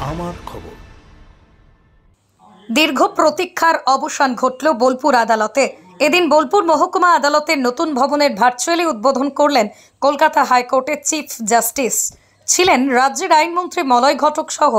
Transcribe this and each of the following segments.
আমার খবর। দীর্ঘ প্রতীক্ষার অবসান ঘটল বোলপুর আদালতে। এদিন বোলপুর মহকুমা আদালতের নতুন ভবনের ভার্চুয়ালি উদ্বোধন করলেন কলকাতা হাইকোর্টের চিফ জাস্টিস। ছিলেন রাজ্যের আইনমন্ত্রী মলয় ঘটক সহ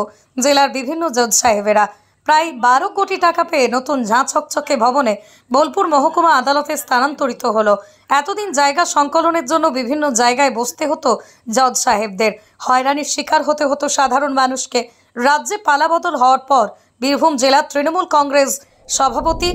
জেলার বিভিন্ন জজ সাহেবেরা। প্রায় 12 কোটি টাকা পেয়ে নতুন ঝাঁ চকচকে ভবনে বোলপুর মহকুমা আদালতে স্থানান্তরিত হলো। এতদিন জায়গা সংকলনের জন্য বিভিন্ন জায়গায় বসতে হতো জজ সাহেবদের, হয়রানির শিকার হতে হতো সাধারণ মানুষকে। রাজ্যে পালাবদল হওয়ার পর বীরভূম জেলা তৃণমূল কংগ্রেস সভাপতি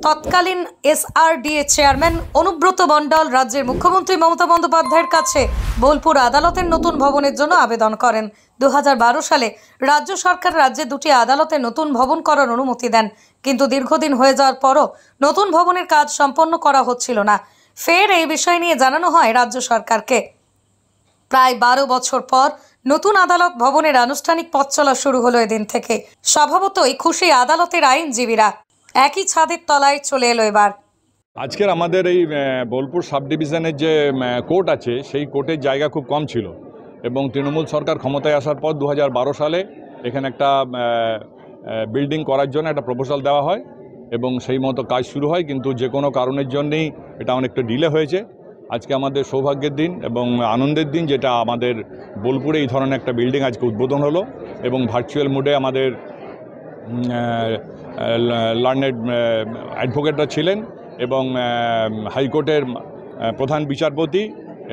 তৎকালীন SRDA চেয়ারম্যান অনুব্রত মণ্ডল রাজ্যের মুখ্যমন্ত্রী মমতা বন্দ্যোপাধ্যায়ের কাছে বোলপুর আদালতের নতুন ভবনের জন্য আবেদন করেন। 2012 সালে রাজ্য সরকার রাজ্যে দুটি আদালতে নতুন ভবন করার অনুমতি দেন, কিন্তু দীর্ঘদিন হয়ে যাওয়ার পরও নতুন ভবনের কাজ সম্পন্ন করা হচ্ছিল না। ফের এই বিষয় নিয়ে জানানো হয় রাজ্য সরকারকে। প্রায় 12 বছর পর নতুন আদালত ভবনের আনুষ্ঠানিক পথ চলা শুরু হলো এদিন থেকে। স্বভাবতই খুশি আদালতের আইনজীবীরা। একই ছাদের তলায় চলে এলো এবার। আজকের আমাদের এই বোলপুর সাব ডিভিশনের যে কোর্ট আছে সেই কোর্টের জায়গা খুব কম ছিল এবং তৃণমূল সরকার ক্ষমতায় আসার পর 2012 সালে এখানে একটা বিল্ডিং করার জন্য একটা প্রপোজাল দেওয়া হয় এবং সেই মতো কাজ শুরু হয়, কিন্তু যে কোনো কারণের জন্যেই এটা অনেকটা ডিলে হয়েছে। আজকে আমাদের সৌভাগ্যের দিন এবং আনন্দের দিন, যেটা আমাদের বোলপুরে এই ধরনের একটা বিল্ডিং আজকে উদ্বোধন হলো এবং ভার্চুয়াল মোডে আমাদের লার্নেড অ্যাডভোকেটরা ছিলেন এবং হাইকোর্টের প্রধান বিচারপতি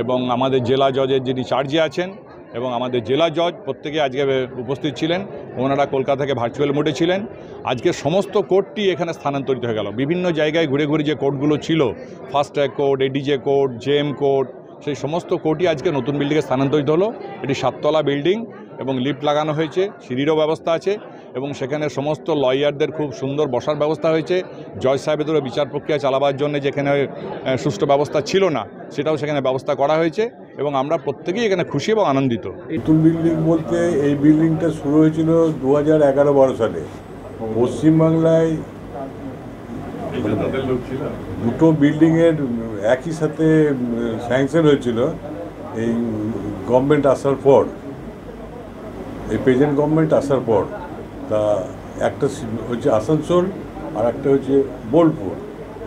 এবং আমাদের জেলা জজের যিনি চার্জে আছেন এবং আমাদের জেলা জজ প্রত্যেকে আজকে উপস্থিত ছিলেন। ওনারা কলকাতা থেকে ভার্চুয়াল মোডে ছিলেন। আজকে সমস্ত কোর্টটি এখানে স্থানান্তরিত হয়ে গেল। বিভিন্ন জায়গায় ঘুরে ঘুরে যে কোর্টগুলো ছিল, fast track court, ADJ court, JM court, সেই সমস্ত কোর্টই আজকে নতুন বিল্ডিংয়ে স্থানান্তরিত হলো। এটি 7তলা বিল্ডিং এবং লিফট লাগানো হয়েছে, সিঁড়িরও ব্যবস্থা আছে এবং সেখানে সমস্ত লয়ারদের খুব সুন্দর বসার ব্যবস্থা হয়েছে। জজ সাহেবদেরও বিচার প্রক্রিয়া চালাবার জন্য যেখানে সুষ্ঠু ব্যবস্থা ছিল না, সেটাও সেখানে ব্যবস্থা করা হয়েছে এবং আমরা প্রত্যেকেই এখানে খুশি এবং আনন্দিত। নতুন বিল্ডিং বলতে এই বিল্ডিংটা শুরু হয়েছিল 2011-12 সালে। পশ্চিমবাংলায় দুটো বিল্ডিংয়ের একই সাথে স্যাংশন হয়েছিল এই গভর্নমেন্ট আসার পর, এই প্রেজেন্ট গভর্নমেন্ট আসার পর। তা একটা হচ্ছে আসানসোল আর একটা হচ্ছে বোলপুর।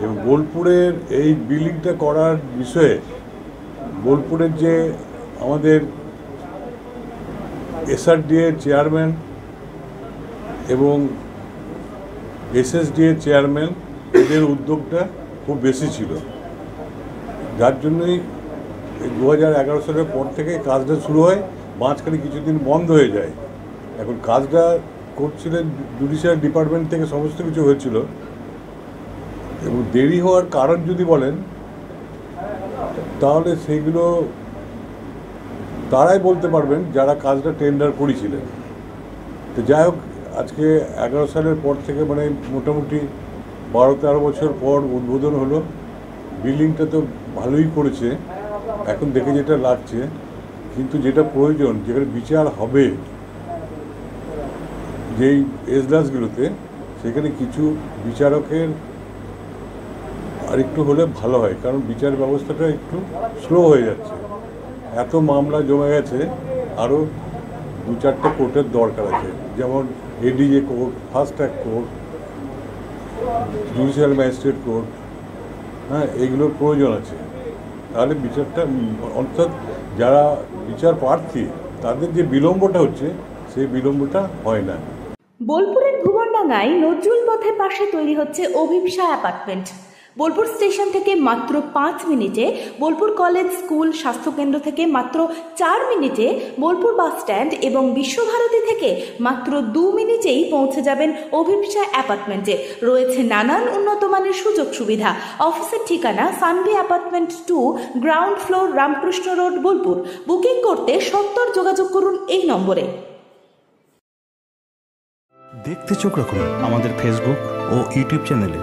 এবং বোলপুরের এই বিল্ডিংটা করার বিষয়ে বোলপুরের যে আমাদের SRDA চেয়ারম্যান এবং SSDA চেয়ারম্যান, এদের উদ্যোগটা খুব বেশি ছিল, যার জন্যই 2011 সালের পর থেকে কাজটা শুরু হয়। মাঝখানে কিছুদিন বন্ধ হয়ে যায়। এখন কাজটা করছিলেন জুডিশিয়াল ডিপার্টমেন্ট থেকে, সমস্ত কিছু হয়েছিল এবং দেরি হওয়ার কারণ যদি বলেন তাহলে সেইগুলো তারাই বলতে পারবেন যারা কাজটা টেন্ডার করেছিলেন। তো যাই হোক, আজকে 11 সালের পর থেকে মানে মোটামুটি 12-13 বছর পর উদ্বোধন হলো। বিল্ডিংটা তো ভালোই করেছে এখন দেখে যেটা লাগছে, কিন্তু যেটা প্রয়োজন, যেখানে বিচার হবে যেই এজলাসগুলোতে, সেখানে কিছু বিচারকের আরেকটু হলে ভালো হয়, কারণ বিচার ব্যবস্থাটা একটু স্লো হয়ে যাচ্ছে। এত মামলা জমে গেছে, আরও 2-4টে কোর্টের দরকার আছে, যেমন ADJ court, fast track court, judicial magistrate court. হ্যাঁ, এইগুলোর প্রয়োজন আছে। তাহলে বিচারটা, অর্থাৎ যারা বিচার প্রার্থী তাদের যে বিলম্বটা হচ্ছে, সেই বিলম্বটা হয় না। বোলপুরের ভুবনডাঙ্গায় নজরুল পথের পাশে তৈরি হচ্ছে অভিপ্সা অ্যাপার্টমেন্ট। বোলপুর স্টেশন থেকে মাত্র 5 মিনিটে, বোলপুর কলেজ, স্কুল, স্বাস্থ্যকেন্দ্র থেকে মাত্র 4 মিনিটে, বোলপুর বাস স্ট্যান্ড এবং বিশ্বভারতী থেকে মাত্র 2 মিনিটেই পৌঁছে যাবেন অভিপ্সা অ্যাপার্টমেন্টে। রয়েছে নানান উন্নত মানের সুযোগ সুবিধা। অফিসের ঠিকানা Sanvi apartment 2, ground floor, Ramakrishna road, Bolpur. Booking করতে সত্বর যোগাযোগ করুন এই নম্বরে। দেখতে চোখ রাখুন আমাদের ফেসবুক ও ইউটিউব চ্যানেলে।